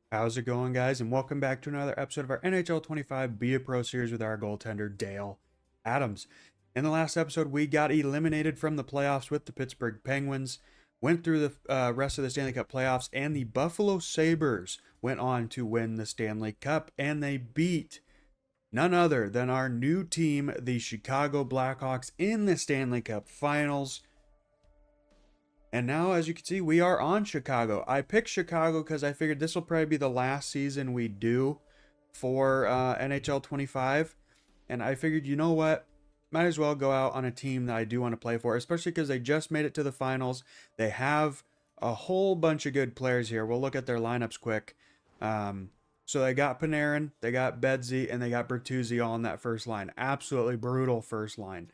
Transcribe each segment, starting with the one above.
How's it going, guys? And welcome back to another episode of our NHL 25 Be a Pro series with our goaltender, Dale Adams. In the last episode, we got eliminated from the playoffs with the Pittsburgh Penguins, went through the rest of the Stanley Cup playoffs, and the Buffalo Sabres went on to win the Stanley Cup, and they beat none other than our new team, the Chicago Blackhawks, in the Stanley Cup Finals. And now, as you can see, we are on Chicago. I picked Chicago because I figured this will probably be the last season we do for NHL 25. And I figured, you know what? Might as well go out on a team that I do want to play for, especially because they just made it to the finals. They have a whole bunch of good players here. We'll look at their lineups quick. So they got Panarin, they got Bedsy, and they got Bertuzzi all in that first line. Absolutely brutal first line.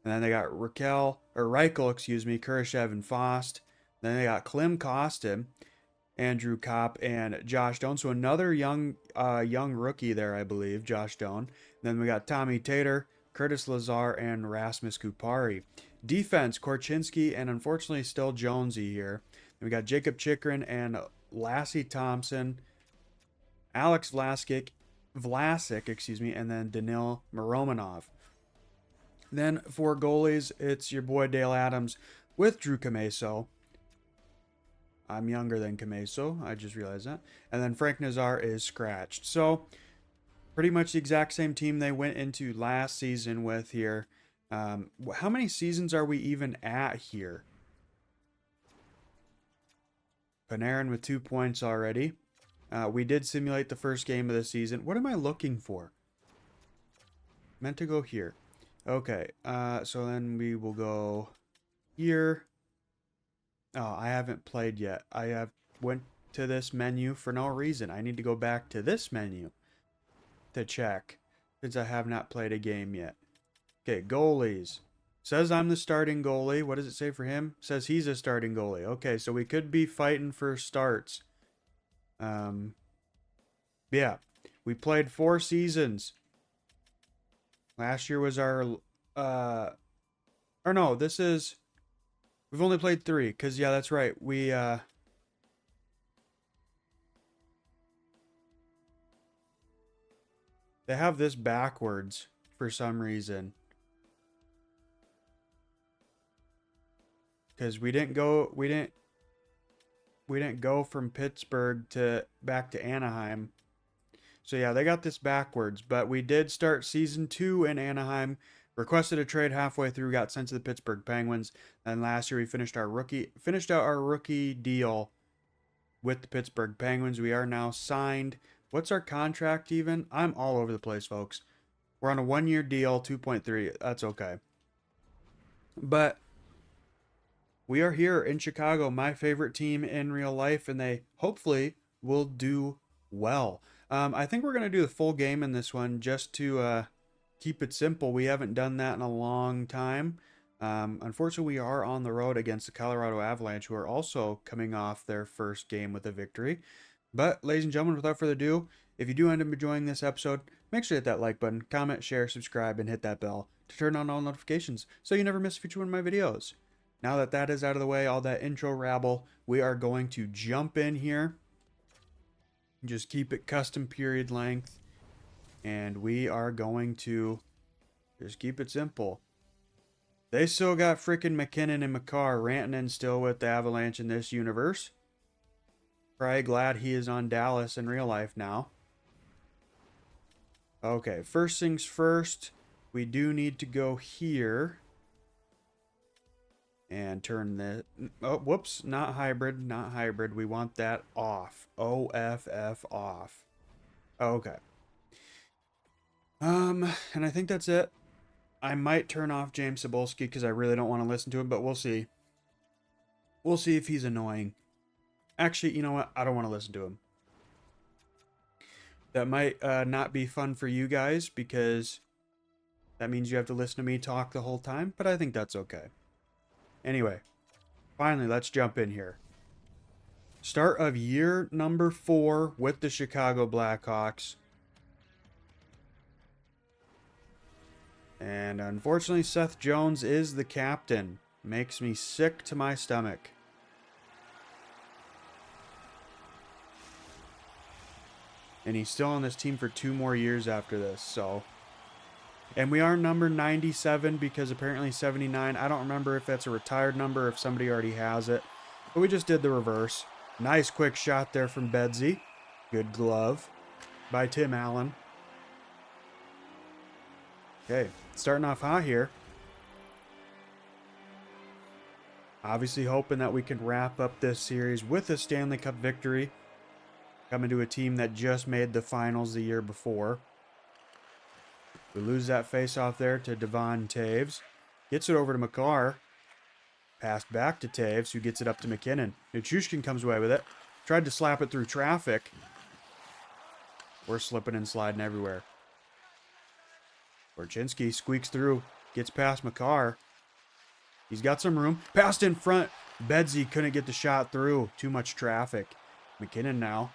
And then they got Reichel, Kurashev, and Fost. Then they got Klim Kostin, Andrew Kopp, and Josh Doan. So another young rookie there, I believe, Josh Doan. Then we got Tommy Tater, Curtis Lazar, and Rasmus Kupari. Defense, Korchinski, and unfortunately still Jonesy here. Then we got Jacob Chikrin and Lassie Thompson, Alex Vlasic, and then Danil Miromanov. Then for goalies, it's your boy Dale Adams with Drew Cameso. I'm younger than Cameso, I just realized that. And then Frank Nazar is scratched. So pretty much the exact same team they went into last season with here. How many seasons are we even at here? Panarin with 2 points already. We did simulate the first game of the season. What am I looking for? Meant to go here. Okay, so then we will go here. Oh, I haven't played yet. I went to this menu for no reason. I need to go back to this menu to check, since I have not played a game yet. Okay, goalies. Says I'm the starting goalie. What does it say for him? Says he's a starting goalie. Okay, so we could be fighting for starts. Yeah, we played 4 seasons. Last year was our, or no, this is, we've only played 3, because, yeah, that's right, we, they have this backwards for some reason. Because we didn't go from Pittsburgh to back to Anaheim. So yeah, they got this backwards, but we did start season 2 in Anaheim, requested a trade halfway through, got sent to the Pittsburgh Penguins, and last year we finished out our rookie deal with the Pittsburgh Penguins. We are now signed. What's our contract even? I'm all over the place, folks. We're on a 1-year deal, 2.3. That's okay. But we are here in Chicago, my favorite team in real life, and they hopefully will do well. I think we're going to do the full game in this one just to keep it simple. We haven't done that in a long time. Unfortunately, we are on the road against the Colorado Avalanche, who are also coming off their first game with a victory. But, ladies and gentlemen, without further ado, if you do end up enjoying this episode, make sure to hit that like button, comment, share, subscribe, and hit that bell to turn on all notifications so you never miss a future one of my videos. Now that that is out of the way, all that intro rabble, we are going to jump in here. Just keep it custom period length. And we are going to just keep it simple. They still got freaking McKinnon and McCarr ranting still with the Avalanche in this universe. Probably glad he is on Dallas in real life now. Okay, first things first. We do need to go here. And turn the, oh, whoops, not hybrid. We want that off. OFF off. Okay. And I think that's it. I might turn off James Cebulski because I really don't want to listen to him, but we'll see. We'll see if he's annoying. Actually, you know what? I don't want to listen to him. That might not be fun for you guys because that means you have to listen to me talk the whole time, but I think that's okay. Anyway, finally, let's jump in here. Start of year number 4 with the Chicago Blackhawks. And unfortunately, Seth Jones is the captain. Makes me sick to my stomach. And he's still on this team for 2 more years after this, so. And we are number 97 because apparently 79, I don't remember if that's a retired number or if somebody already has it. But we just did the reverse. Nice quick shot there from Bedsy. Good glove by Tim Allen. Okay, starting off hot here. Obviously hoping that we can wrap up this series with a Stanley Cup victory. Coming to a team that just made the finals the year before. We lose that face-off there to Devon Taves. Gets it over to Makar. Passed back to Taves, who gets it up to McKinnon. Nichushkin comes away with it. Tried to slap it through traffic. We're slipping and sliding everywhere. Korchinski squeaks through. Gets past Makar. He's got some room. Passed in front. Bedsy couldn't get the shot through. Too much traffic. McKinnon now.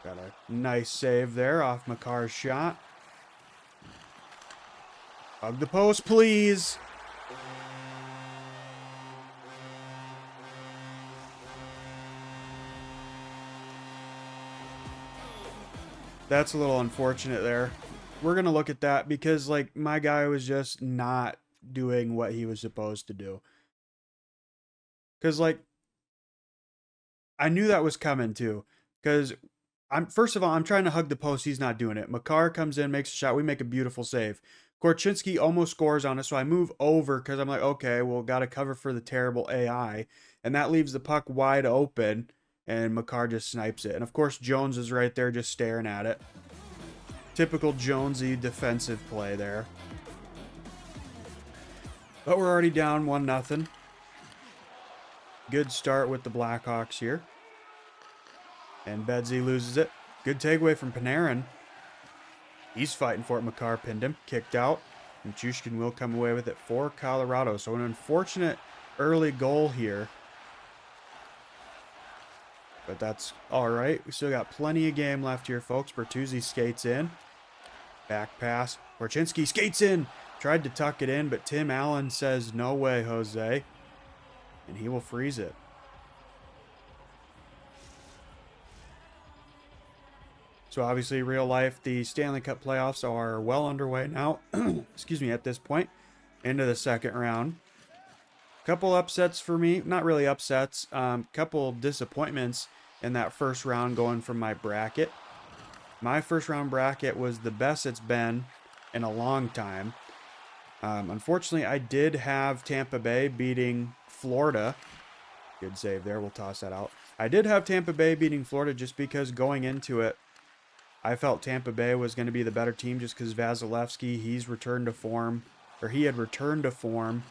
Got a nice save there off Makar's shot. Hug the post, please. That's a little unfortunate there. We're going to look at that because, like, my guy was just not doing what he was supposed to do. Because, like, I knew that was coming, too. Because, first of all, I'm trying to hug the post. He's not doing it. Makar comes in, makes a shot. We make a beautiful save. Korchinski almost scores on us, so I move over because I'm like, okay, well, got to cover for the terrible AI. And that leaves the puck wide open, and Makar just snipes it. And, of course, Jones is right there just staring at it. Typical Jonesy defensive play there. But we're already down 1-0. Good start with the Blackhawks here. And Bedsy loses it. Good takeaway from Panarin. He's fighting for it. Makar pinned him. Kicked out. And Chushkin will come away with it for Colorado. So an unfortunate early goal here. But that's all right. We still got plenty of game left here, folks. Bertuzzi skates in. Back pass. Korchinski skates in. Tried to tuck it in, but Tim Allen says, no way, Jose. And he will freeze it. So obviously, real life, the Stanley Cup playoffs are well underway now. Excuse me, at this point. Into the second round. Couple upsets for me. Not really upsets. Couple disappointments in that first round going from my bracket. My first round bracket was the best it's been in a long time. Unfortunately, I did have Tampa Bay beating Florida. Good save there. We'll toss that out. I did have Tampa Bay beating Florida just because going into it, I felt Tampa Bay was going to be the better team just because Vasilevsky, he's returned to form, or he had returned to form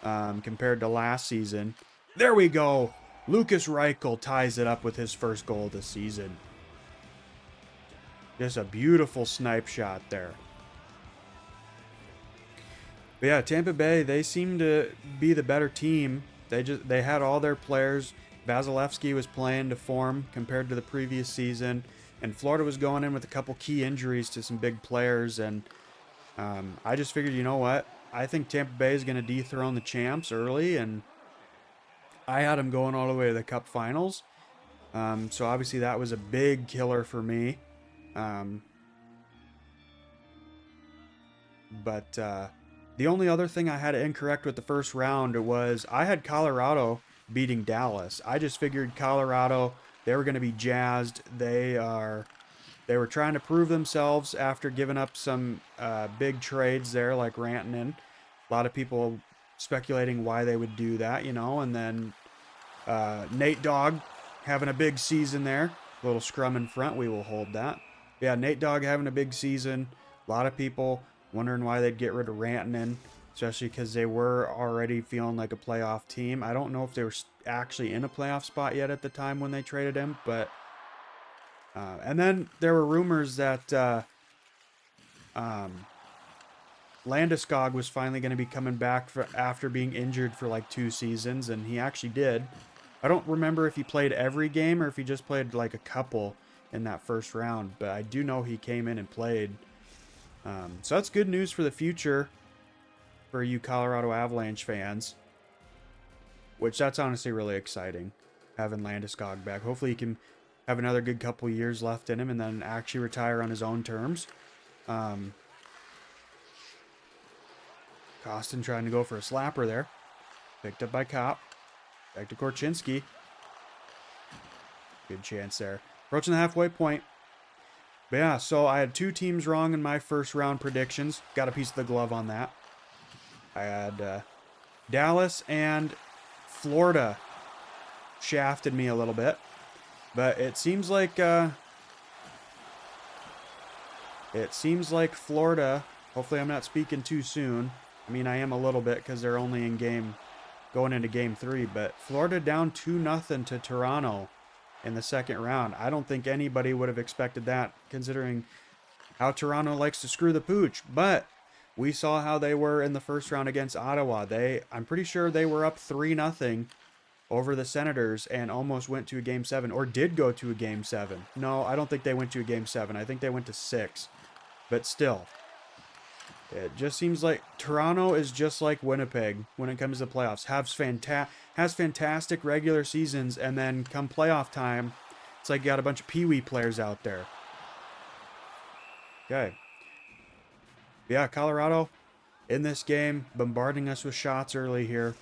compared to last season. There we go. Lucas Reichel ties it up with his first goal of the season. Just a beautiful snipe shot there. But yeah, Tampa Bay, they seem to be the better team. They had all their players. Vasilevsky was playing to form compared to the previous season. And Florida was going in with a couple key injuries to some big players. And I just figured, you know what? I think Tampa Bay is going to dethrone the champs early. And I had them going all the way to the Cup Finals. So obviously that was a big killer for me. But the only other thing I had incorrect with the first round was I had Colorado beating Dallas. I just figured Colorado, they were going to be jazzed. They were trying to prove themselves after giving up some big trades there, like Rantanen. A lot of people speculating why they would do that, you know. And then Nate Dogg having a big season there. A little scrum in front. We will hold that. Yeah, Nate Dogg having a big season. A lot of people wondering why they'd get rid of Rantanen, especially because they were already feeling like a playoff team. I don't know if they were actually in a playoff spot yet at the time when they traded him, but and then there were rumors that Landeskog was finally going to be coming back after being injured for like 2 seasons, and he actually did. I don't remember if he played every game or if he just played like a couple in that first round, but I do know he came in and played. So that's good news for the future for you Colorado Avalanche fans, which that's honestly really exciting, having Landeskog back. Hopefully he can have another good couple years left in him and then actually retire on his own terms. Kostin trying to go for a slapper there. Picked up by Kopp. Back to Korchinski. Good chance there. Approaching the halfway point. But yeah, so I had 2 teams wrong in my first round predictions. Got a piece of the glove on that. I had Dallas and Florida shafted me a little bit. But it seems like Florida, hopefully I'm not speaking too soon. I mean, I am a little bit because they're only going into game 3. But Florida down 2-0 to Toronto in the second round. I don't think anybody would have expected that, considering how Toronto likes to screw the pooch. But we saw how they were in the first round against Ottawa. I'm pretty sure they were up 3-0 over the Senators and almost went to a game 7, or did go to a game 7. No, I don't think they went to a game 7. I think they went to 6. But still, it just seems like Toronto is just like Winnipeg when it comes to the playoffs. Has fantastic regular seasons, and then come playoff time, it's like you got a bunch of peewee players out there. Okay. Yeah, Colorado in this game, bombarding us with shots early here.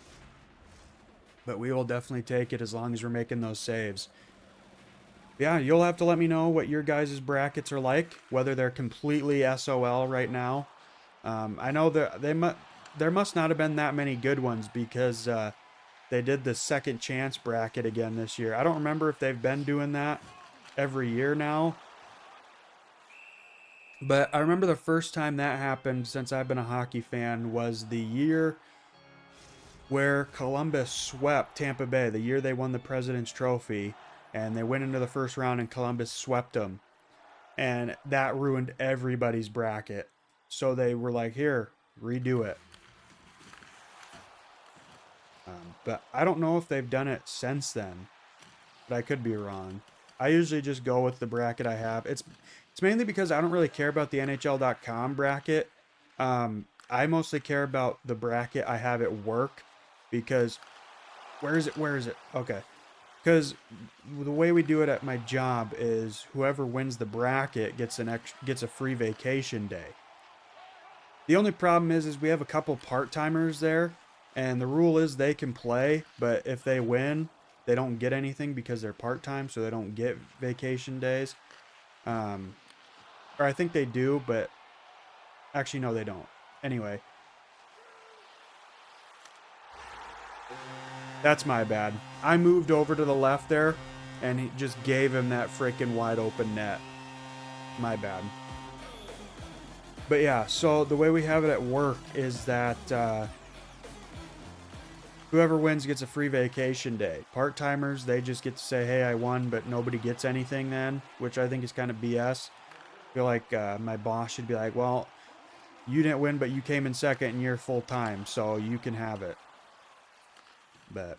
But we will definitely take it as long as we're making those saves. Yeah, you'll have to let me know what your guys' brackets are like, whether they're completely SOL right now. I know there must not have been that many good ones because they did the second chance bracket again this year. I don't remember if they've been doing that every year now. But I remember the first time that happened since I've been a hockey fan was the year where Columbus swept Tampa Bay, the year they won the President's Trophy, and they went into the first round and Columbus swept them. And that ruined everybody's bracket. So they were like, here, redo it. But I don't know if they've done it since then. But I could be wrong. I usually just go with the bracket I have. It's mainly because I don't really care about the NHL.com bracket. I mostly care about the bracket I have at work. Because, where is it? Okay. Because the way we do it at my job is whoever wins the bracket gets a free vacation day. The only problem is we have a couple part-timers there, and the rule is they can play, but if they win, they don't get anything because they're part-time, so they don't get vacation days. Or I think they do, but actually no, they don't. Anyway. That's my bad. I moved over to the left there, and he just gave him that freaking wide open net. My bad. But yeah, so the way we have it at work is that whoever wins gets a free vacation day. Part-timers, they just get to say, hey, I won, but nobody gets anything then, which I think is kind of BS. I feel like my boss should be like, well, you didn't win, but you came in second and you're full-time, so you can have it. But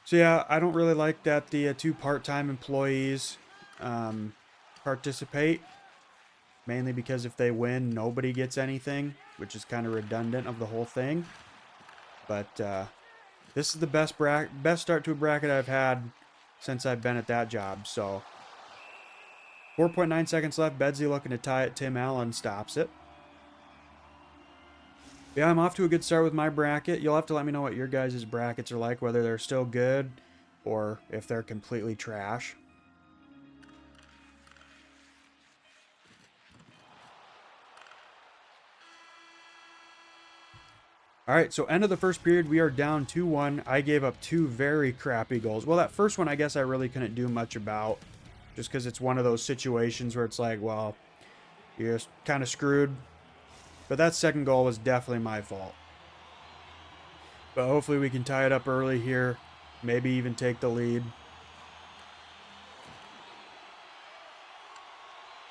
so yeah, I don't really like that the 2 part-time employees participate, mainly because if they win, nobody gets anything, which is kind of redundant of the whole thing. But this is the best start to a bracket I've had since I've been at that job. So 4.9 seconds left. Bedsy looking to tie it. Tim Allen stops it. Yeah, I'm off to a good start with my bracket. You'll have to let me know what your guys' brackets are like, whether they're still good or if they're completely trash. All right, so end of the first period, we are down 2-1. I gave up 2 very crappy goals. Well, that first one, I guess I really couldn't do much about, just because it's one of those situations where it's like, well, you're just kind of screwed. But that second goal was definitely my fault. But hopefully we can tie it up early here. Maybe even take the lead.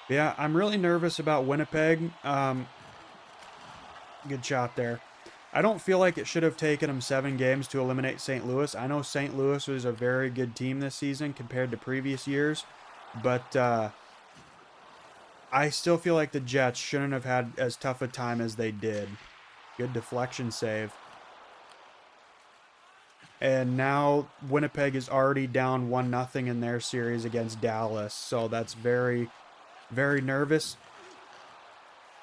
Yeah, I'm really nervous about Winnipeg. Good shot there. I don't feel like it should have taken them 7 games to eliminate St. Louis. I know St. Louis was a very good team this season compared to previous years. But I still feel like the Jets shouldn't have had as tough a time as they did. Good deflection save. And now Winnipeg is already down 1-0 in their series against Dallas. So that's very, very nervous.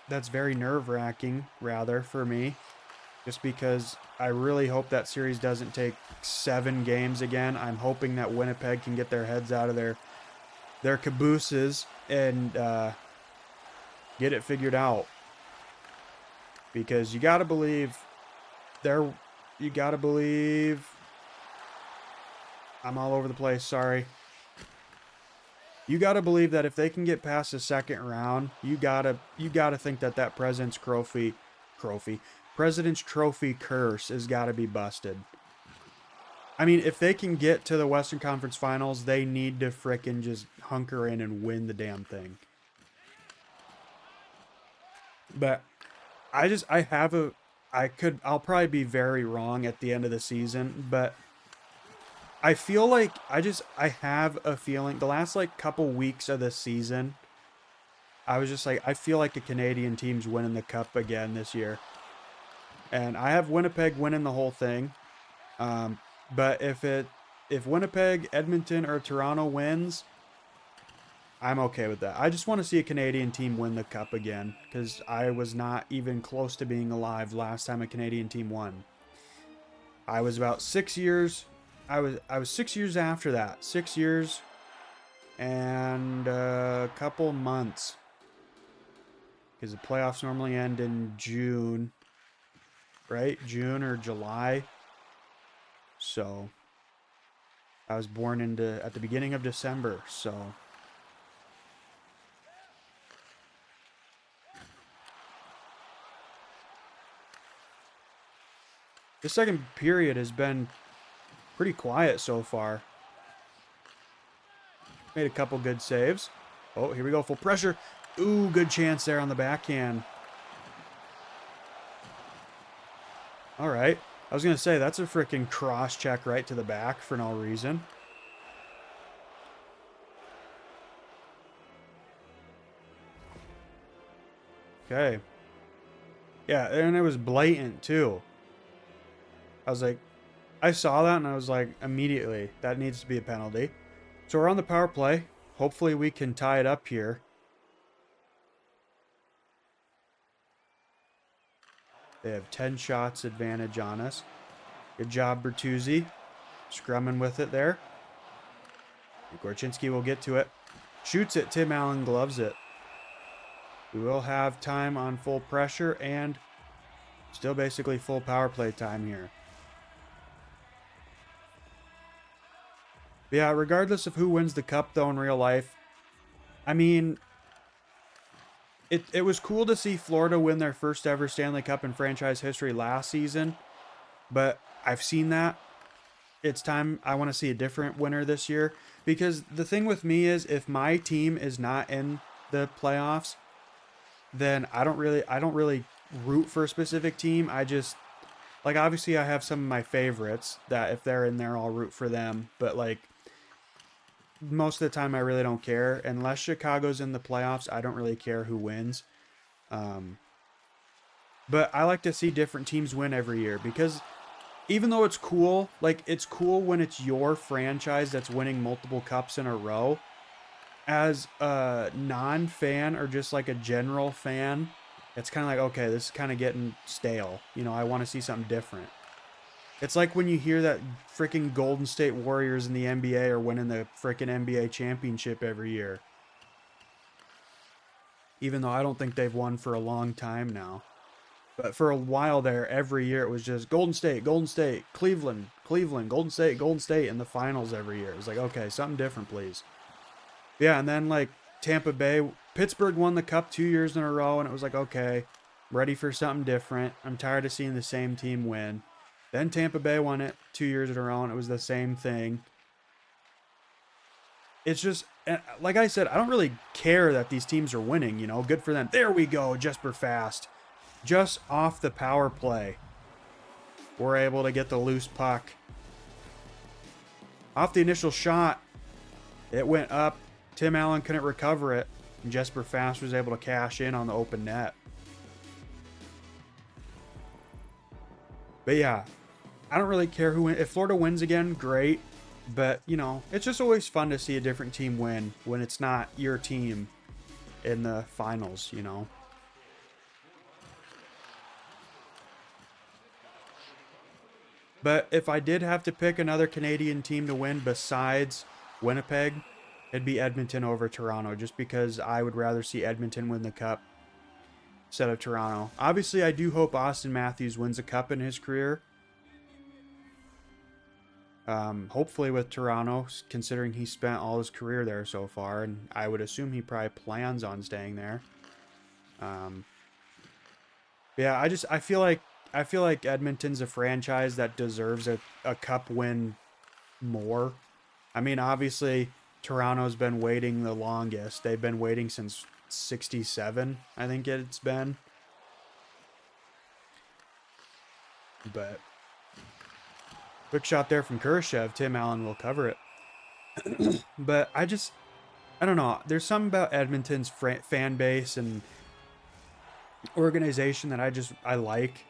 That's very nerve-wracking, rather, for me. Just because I really hope that series doesn't take 7 games again. I'm hoping that Winnipeg can get their heads out of their cabooses and get it figured out. Because you got to believe I'm all over the place, sorry. You got to believe that if they can get past the second round, you got to think that President's Trophy curse has got to be busted. I mean, if they can get to the Western Conference Finals, they need to frickin' just hunker in and win the damn thing. But I'll probably be very wrong at the end of the season, but I feel like I have a feeling the last like couple weeks of this season, I was just like, I feel like the Canadian team's winning the cup again this year. And I have Winnipeg winning the whole thing. But if Winnipeg, Edmonton, or Toronto wins, I'm okay with that. I just want to see a Canadian team win the cup again, because I was not even close to being alive last time a Canadian team won. I was about 6 years. I was 6 years after that. 6 years and a couple months, because the playoffs normally end in June, right? June or July. So I was born at the beginning of December, so the second period has been pretty quiet so far. Made a couple good saves. Oh, here we go, full pressure. Ooh, good chance there on the backhand. All right. I was going to say, that's a freaking cross check right to the back for no reason. Okay. Yeah, and it was blatant too. I was like, I saw that and I was like, immediately, that needs to be a penalty. So we're on the power play. Hopefully we can tie it up here. They have 10 shots advantage on us. Good job, Bertuzzi. Scrumming with it there. Gorchinski will get to it. Shoots it. Tim Allen gloves it. We will have time on full pressure and still basically full power play time here. But yeah, regardless of who wins the cup, though, in real life, I mean, it was cool to see Florida win their first ever Stanley Cup in franchise history last season, but I've seen that. It's time. I want to see a different winner this year, because the thing with me is, if my team is not in the playoffs, then I don't really root for a specific team. I just, like, obviously I have some of my favorites that if they're in there, I'll root for them, but like, most of the time I really don't care. Unless Chicago's in the playoffs, I don't really care who wins. But I like to see different teams win every year, because even though it's cool, like, it's cool when it's your franchise that's winning multiple cups in a row. As a non-fan or just like a general fan, it's kind of like, okay, this is kind of getting stale. You know, I want to see something different. It's like when you hear that freaking Golden State Warriors in the NBA are winning the freaking NBA championship every year. Even though I don't think they've won for a long time now. But for a while there, every year it was just Golden State, Cleveland, Golden State in the finals every year. It was like, okay, something different, please. Yeah, and then like Tampa Bay, Pittsburgh won the cup 2 years in a row, and it was like, okay, I'm ready for something different. I'm tired of seeing the same team win. Then Tampa Bay won it 2 years in a row, and it was the same thing. It's just, like I said, I don't really care that these teams are winning, you know. Good for them. There we go, Jesper Fast. Just off the power play, we're able to get the loose puck. Off the initial shot, it went up. Tim Allen couldn't recover it, and Jesper Fast was able to cash in on the open net. But yeah, I don't really care who wins. If Florida wins again, great. But, you know, it's just always fun to see a different team win when it's not your team in the finals, you know. But if I did have to pick another Canadian team to win besides Winnipeg, it'd be Edmonton over Toronto, just because I would rather see Edmonton win the cup instead of Toronto. Obviously, I do hope Austin Matthews wins a cup in his career. Hopefully with Toronto, considering he spent all his career there so far, and I would assume he probably plans on staying there. Yeah, I feel like Edmonton's a franchise that deserves a cup win more. I mean, obviously, Toronto's been waiting the longest. They've been waiting since 67, I think it's been. But quick shot there from Kurashev. Tim Allen will cover it. But I don't know. There's something about Edmonton's fan base and organization that I like.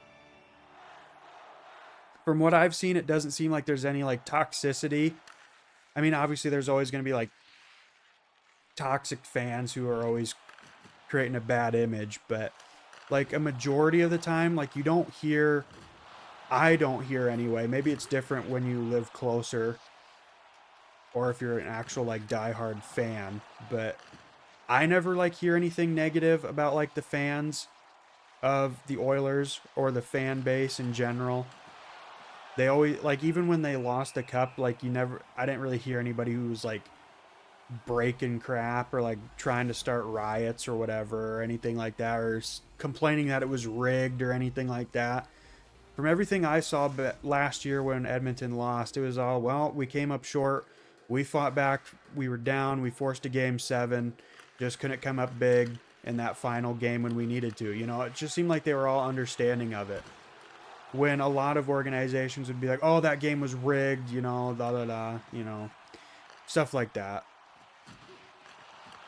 From what I've seen, it doesn't seem like there's any like toxicity. I mean, obviously there's always going to be like toxic fans who are always creating a bad image, but like a majority of the time, like I don't hear anyway. Maybe it's different when you live closer or if you're an actual like diehard fan, but I never like hear anything negative about like the fans of the Oilers or the fan base in general. They always, like, even when they lost the cup, like, I didn't really hear anybody who was like breaking crap or like trying to start riots or whatever or anything like that, or complaining that it was rigged or anything like that. From everything I saw last year when Edmonton lost, it was all, well, we came up short, we fought back, we were down, we forced a game 7, just couldn't come up big in that final game when we needed to. You know, it just seemed like they were all understanding of it. When a lot of organizations would be like, oh, that game was rigged, you know, you know, stuff like that.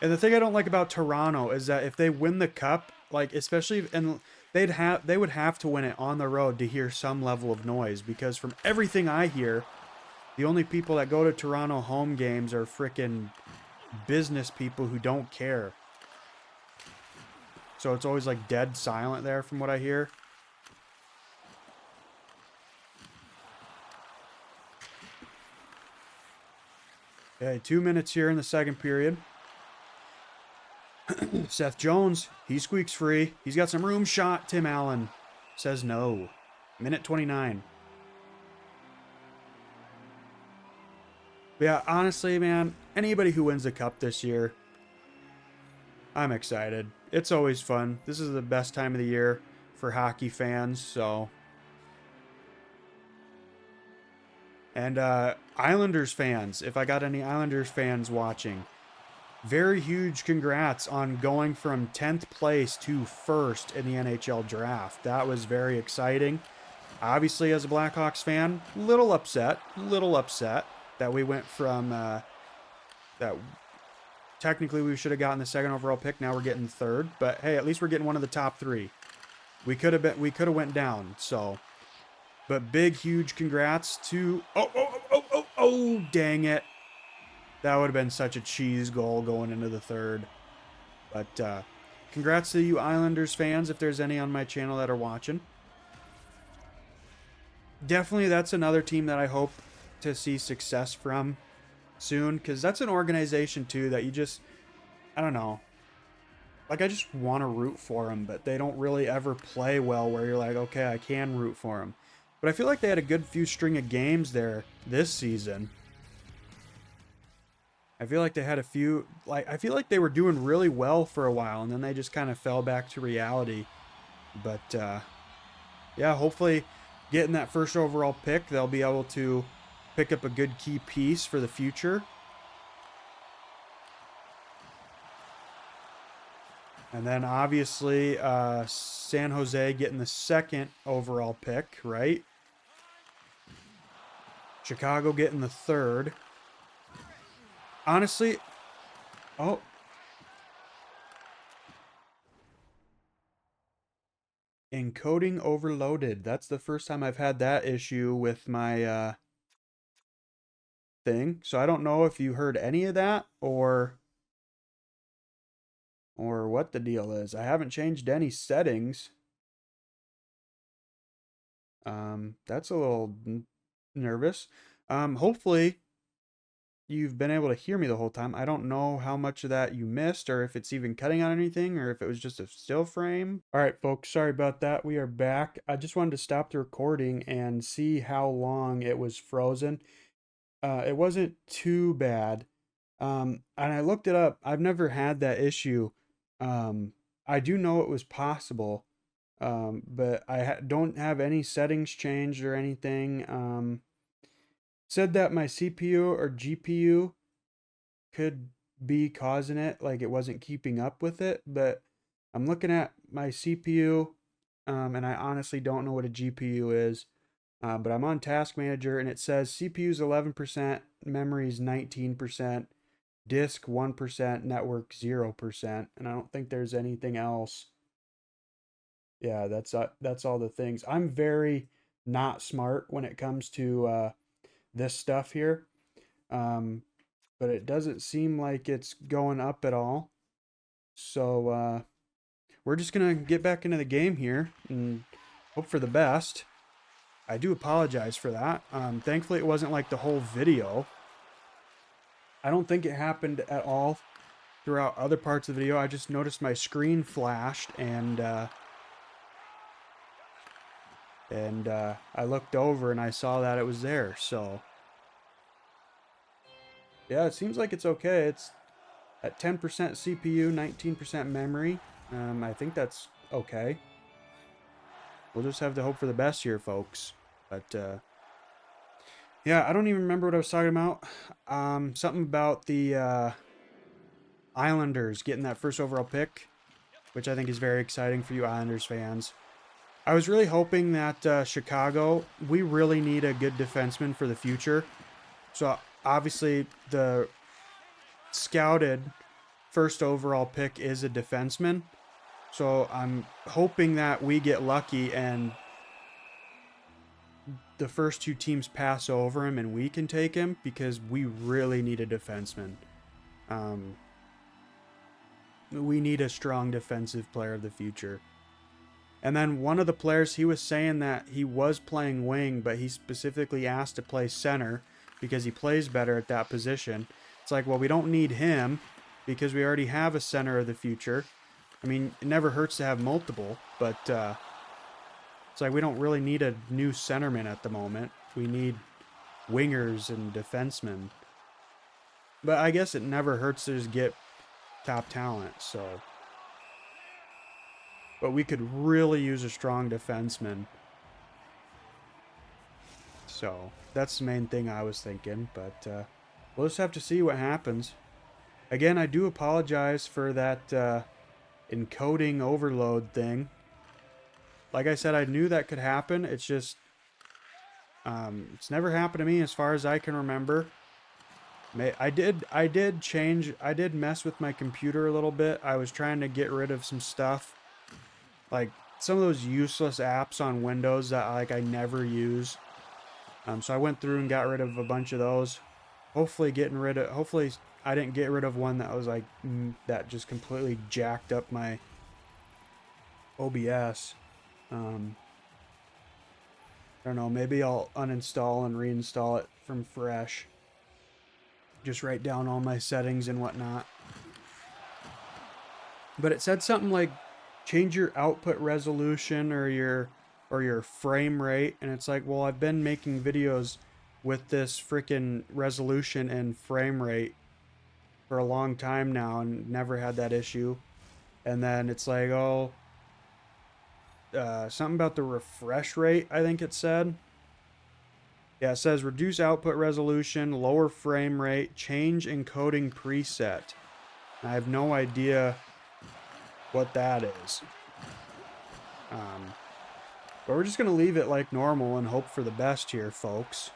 And the thing I don't like about Toronto is that if they win the cup, like, especially, and they would have to win it on the road to hear some level of noise, because from everything I hear, the only people that go to Toronto home games are frickin' business people who don't care. So it's always like dead silent there from what I hear. Okay, 2 minutes here in the second period. Seth Jones, he squeaks free. He's got some room shot. Tim Allen says no. Minute 29. But yeah, honestly, man, anybody who wins the cup this year, I'm excited. It's always fun. This is the best time of the year for hockey fans, so. And Islanders fans, if I got any Islanders fans watching, very huge congrats on going from 10th place to 1st in the NHL draft. That was very exciting. Obviously, as a Blackhawks fan, little upset that we went from that. Technically, we should have gotten the 2nd overall pick. Now we're getting 3rd, but hey, at least we're getting one of the top 3. We could have went down. So, but big, huge congrats to oh, dang it. That would have been such a cheese goal going into the 3rd. But congrats to you Islanders fans, if there's any on my channel that are watching. Definitely, that's another team that I hope to see success from soon, because that's an organization too that you just, I don't know, like, I just want to root for them, but they don't really ever play well where you're like, okay, I can root for them. But I feel like they had a good few string of games there this season. I feel like they had a few, like, I feel like they were doing really well for a while, and then they just kind of fell back to reality. But yeah, hopefully getting that 1st overall pick, they'll be able to pick up a good key piece for the future. And then obviously San Jose getting the 2nd overall pick, right? Chicago getting the 3rd. Honestly, oh, Encoding overloaded. That's the first time I've had that issue with my thing. So I don't know if you heard any of that or what the deal is. I haven't changed any settings. That's a little nervous. Hopefully you've been able to hear me the whole time. I don't know how much of that you missed or if it's even cutting on anything or if it was just a still frame. All right, folks, sorry about that. We are back. I just wanted to stop the recording and see how long it was frozen. It wasn't too bad. And I looked it up. I've never had that issue. I do know it was possible. But don't have any settings changed or anything. Said that my CPU or GPU could be causing it, like it wasn't keeping up with it. But I'm looking at my CPU, and I honestly don't know what a GPU is. But I'm on Task Manager, and it says CPU's 11%, memory's 19%, disk 1%, network 0%, and I don't think there's anything else. Yeah, that's all the things. I'm very not smart when it comes to this stuff here. Um, but it doesn't seem like it's going up at all. So we're just gonna get back into the game here and hope for the best. I do apologize for that. Thankfully, it wasn't like the whole video. I don't think it happened at all throughout other parts of the video. I just noticed my screen flashed and I looked over and I saw that it was there. So yeah, it seems like it's okay. It's at 10% CPU, 19% memory. I think that's okay. We'll just have to hope for the best here, folks. But yeah, I don't even remember what I was talking about. Something about the Islanders getting that first overall pick, which I think is very exciting for you Islanders fans. I was really hoping that Chicago, we really need a good defenseman for the future. So obviously the scouted first overall pick is a defenseman. So I'm hoping that we get lucky and the first two teams pass over him and we can take him because we really need a defenseman. We need a strong defensive player of the future. And then one of the players, he was saying that he was playing wing, but he specifically asked to play center because he plays better at that position. It's like, well, we don't need him because we already have a center of the future. I mean, it never hurts to have multiple, but it's like we don't really need a new centerman at the moment. We need wingers and defensemen. But I guess it never hurts to just get top talent, so. But we could really use a strong defenseman. So that's the main thing I was thinking, but we'll just have to see what happens. Again, I do apologize for that encoding overload thing. Like I said, I knew that could happen. It's just, it's never happened to me as far as I can remember. I did mess with my computer a little bit. I was trying to get rid of some stuff, like some of those useless apps on Windows that I never use. So I went through and got rid of a bunch of those. Hopefully I didn't get rid of one that was like that just completely jacked up my OBS. I don't know, maybe I'll uninstall and reinstall it from fresh. Just write down all my settings and whatnot. But it said something like change your output resolution or your frame rate, and it's like, well, I've been making videos with this freaking resolution and frame rate for a long time now and never had that issue. And then it's like, oh, something about the refresh rate, I think it said. Yeah, it says reduce output resolution, lower frame rate, change encoding preset. I have no idea what that is. But we're just going to leave it like normal and hope for the best here, folks.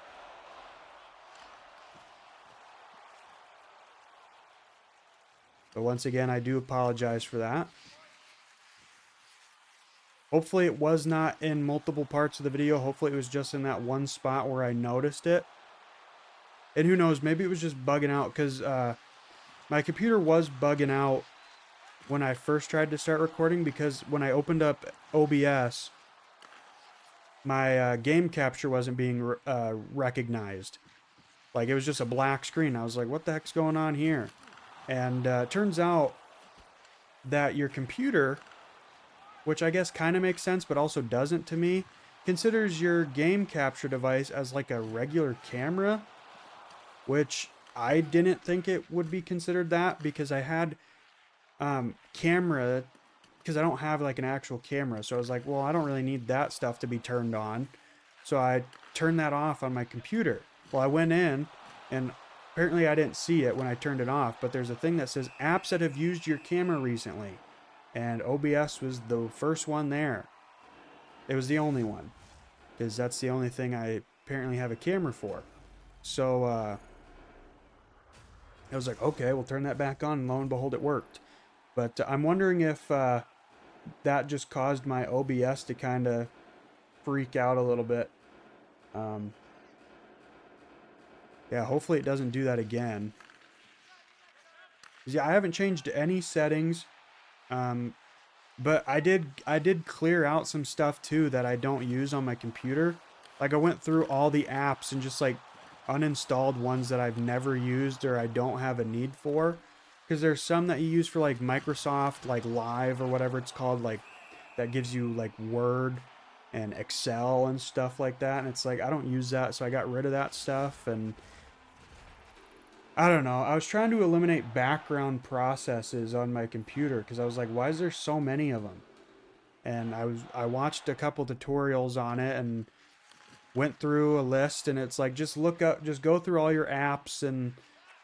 But once again, I do apologize for that. Hopefully it was not in multiple parts of the video. Hopefully it was just in that one spot where I noticed it. And who knows, maybe it was just bugging out, because my computer was bugging out when I first tried to start recording, because when I opened up OBS, my game capture wasn't being recognized. Like, it was just a black screen. I was like, what the heck's going on here? And it turns out that your computer, which I guess kind of makes sense but also doesn't to me, considers your game capture device as like a regular camera, which I didn't think it would be considered that, because I had camera, because I don't have like an actual camera. So I was like, well, I don't really need that stuff to be turned on. So I turned that off on my computer. Well, I went in, and apparently I didn't see it when I turned it off, but there's a thing that says apps that have used your camera recently. And OBS was the first one there. It was the only one, because that's the only thing I apparently have a camera for. So I was like, okay, we'll turn that back on, and lo and behold, it worked. But I'm wondering if that just caused my OBS to kind of freak out a little bit. Yeah, hopefully it doesn't do that again. Yeah, I haven't changed any settings. But I did clear out some stuff too that I don't use on my computer. Like, I went through all the apps and just like uninstalled ones that I've never used or I don't have a need for. Because there's some that you use for like Microsoft, like Live or whatever it's called, like that gives you like Word and Excel and stuff like that. And it's like, I don't use that, so I got rid of that stuff. And I don't know. I was trying to eliminate background processes on my computer because I was like, why is there so many of them? And I watched a couple tutorials on it and went through a list, and it's like, just go through all your apps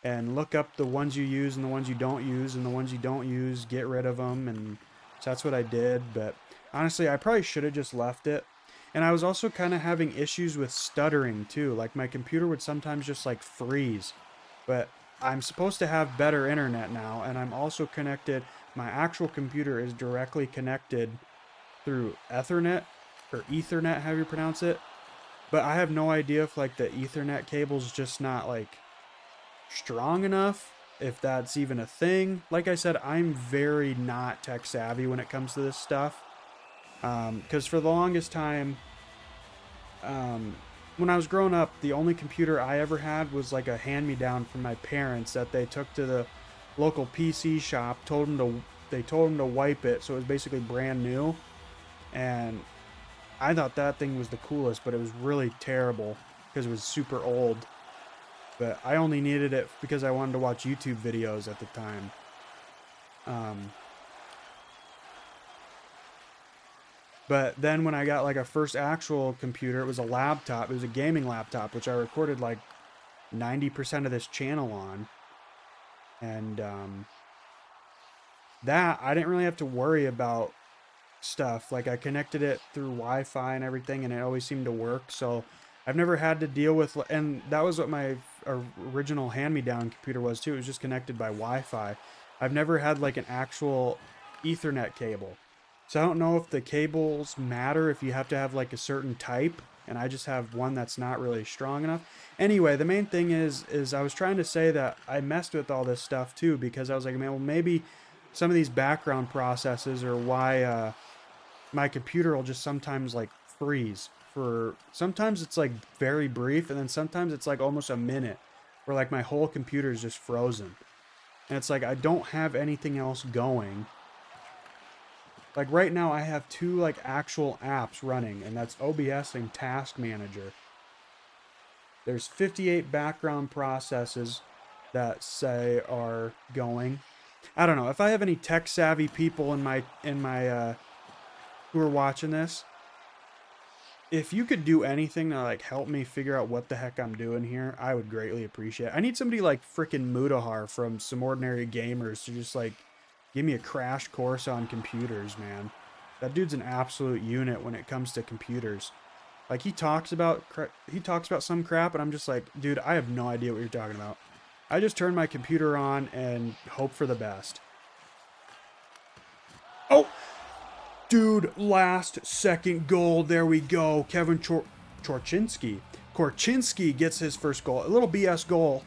and look up the ones you use and the ones you don't use, and the ones you don't use, get rid of them. And so that's what I did. But honestly, I probably should have just left it. And I was also kind of having issues with stuttering too. Like, my computer would sometimes just like freeze. But I'm supposed to have better internet now, and I'm also connected. My actual computer is directly connected through Ethernet, or Ethernet, however you pronounce it. But I have no idea if like the Ethernet cable's just not like strong enough, if that's even a thing. Like I said, I'm very not tech savvy when it comes to this stuff. Because for the longest time, when I was growing up, the only computer I ever had was like a hand-me-down from my parents that they took to the local PC shop. They told them to wipe it, so it was basically brand new. And I thought that thing was the coolest, but it was really terrible because it was super old. But I only needed it because I wanted to watch YouTube videos at the time. But then when I got like a first actual computer, it was a laptop. It was a gaming laptop, which I recorded like 90% of this channel on. And that, I didn't really have to worry about stuff. Like, I connected it through Wi-Fi and everything, and it always seemed to work. So I've never had to deal with, and that was what my original hand-me-down computer was too. It was just connected by Wi-Fi. I've never had like an actual Ethernet cable. So I don't know if the cables matter, if you have to have like a certain type, and I just have one that's not really strong enough. Anyway, the main thing is I was trying to say that I messed with all this stuff too, because I was like, man, well, maybe some of these background processes are why my computer will just sometimes like freeze. Sometimes it's like very brief, and then sometimes it's like almost a minute where like my whole computer is just frozen. And it's like, I don't have anything else going. Like, right now I have two like actual apps running, and that's OBS and Task Manager. There's 58 background processes that say are going. I don't know if I have any tech savvy people in my who are watching this. If you could do anything to like help me figure out what the heck I'm doing here, I would greatly appreciate it. I need somebody like freaking Mudahar from Some Ordinary Gamers to just like give me a crash course on computers, man. That dude's an absolute unit when it comes to computers. Like, he talks about some crap, and I'm just like, dude, I have no idea what you're talking about. I just turn my computer on and hope for the best. Oh! Dude, last second goal. There we go. Kevin Korchinski gets his first goal. A little BS goal.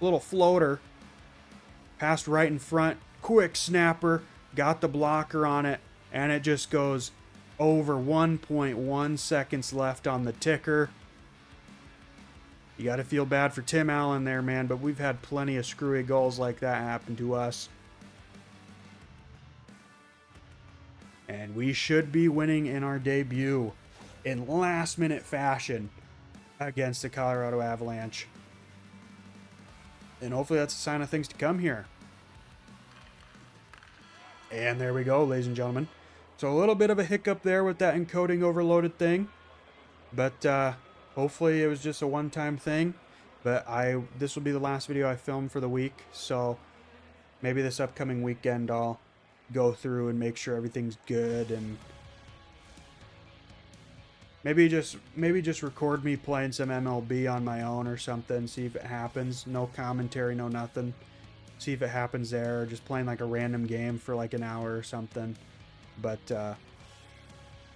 A little floater. Passed right in front. Quick snapper. Got the blocker on it. And it just goes over. 1.1 seconds left on the ticker. You got to feel bad for Tim Allen there, man. But we've had plenty of screwy goals like that happen to us. And we should be winning in our debut in last-minute fashion against the Colorado Avalanche. And hopefully that's a sign of things to come here. And there we go, ladies and gentlemen. So a little bit of a hiccup there with that encoding overloaded thing. But hopefully it was just a one-time thing. But this will be the last video I filmed for the week. So maybe this upcoming weekend I'll go through and make sure everything's good, and maybe just record me playing some MLB on my own or something, see if it happens. No commentary, no nothing. See if it happens there, or just playing like a random game for like an hour or something. But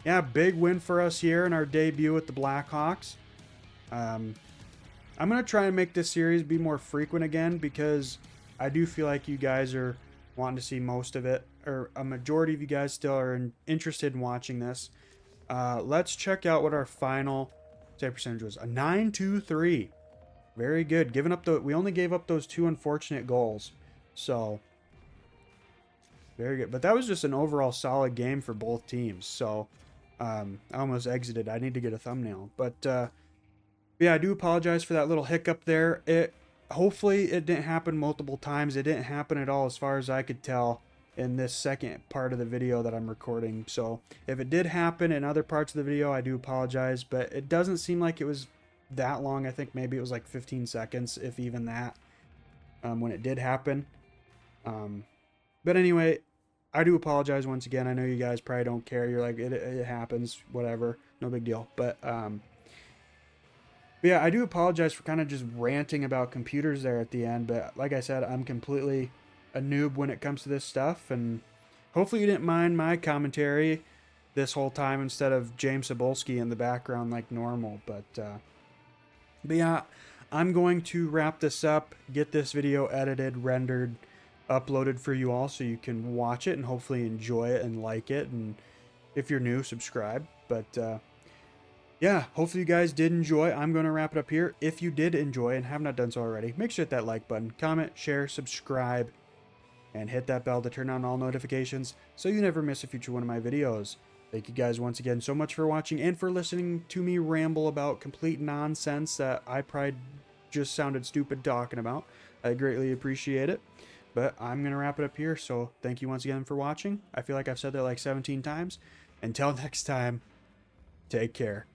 yeah, big win for us here in our debut with the Blackhawks. I'm gonna try and make this series be more frequent again, because I do feel like you guys are wanting to see most of it, or a majority of you guys still are interested in watching this. Let's check out what our final save percentage was. A 9-2-3. Very good. We only gave up those 2 unfortunate goals. So very good. But that was just an overall solid game for both teams. So I almost exited. I need to get a thumbnail. But yeah, I do apologize for that little hiccup there. Hopefully it didn't happen multiple times. It didn't happen at all as far as I could tell in this second part of the video that I'm recording. So if it did happen in other parts of the video, I do apologize, but it doesn't seem like it was that long. I think maybe it was like 15 seconds, if even that, when it did happen. But anyway, I do apologize once again. I know you guys probably don't care. You're like, it happens, whatever, no big deal. But yeah, I do apologize for kind of just ranting about computers there at the end, but like I said, I'm completely a noob when it comes to this stuff, and hopefully you didn't mind my commentary this whole time instead of James Cebulski in the background like normal. But yeah, I'm going to wrap this up, get this video edited, rendered, uploaded for you all so you can watch it and hopefully enjoy it and like it, and if you're new, subscribe. But yeah, hopefully you guys did enjoy. I'm going to wrap it up here. If you did enjoy and have not done so already, make sure to hit that like button, comment, share, subscribe, and hit that bell to turn on all notifications so you never miss a future one of my videos. Thank you guys once again so much for watching and for listening to me ramble about complete nonsense that I probably just sounded stupid talking about. I greatly appreciate it. But I'm going to wrap it up here, so thank you once again for watching. I feel like I've said that like 17 times. Until next time, take care.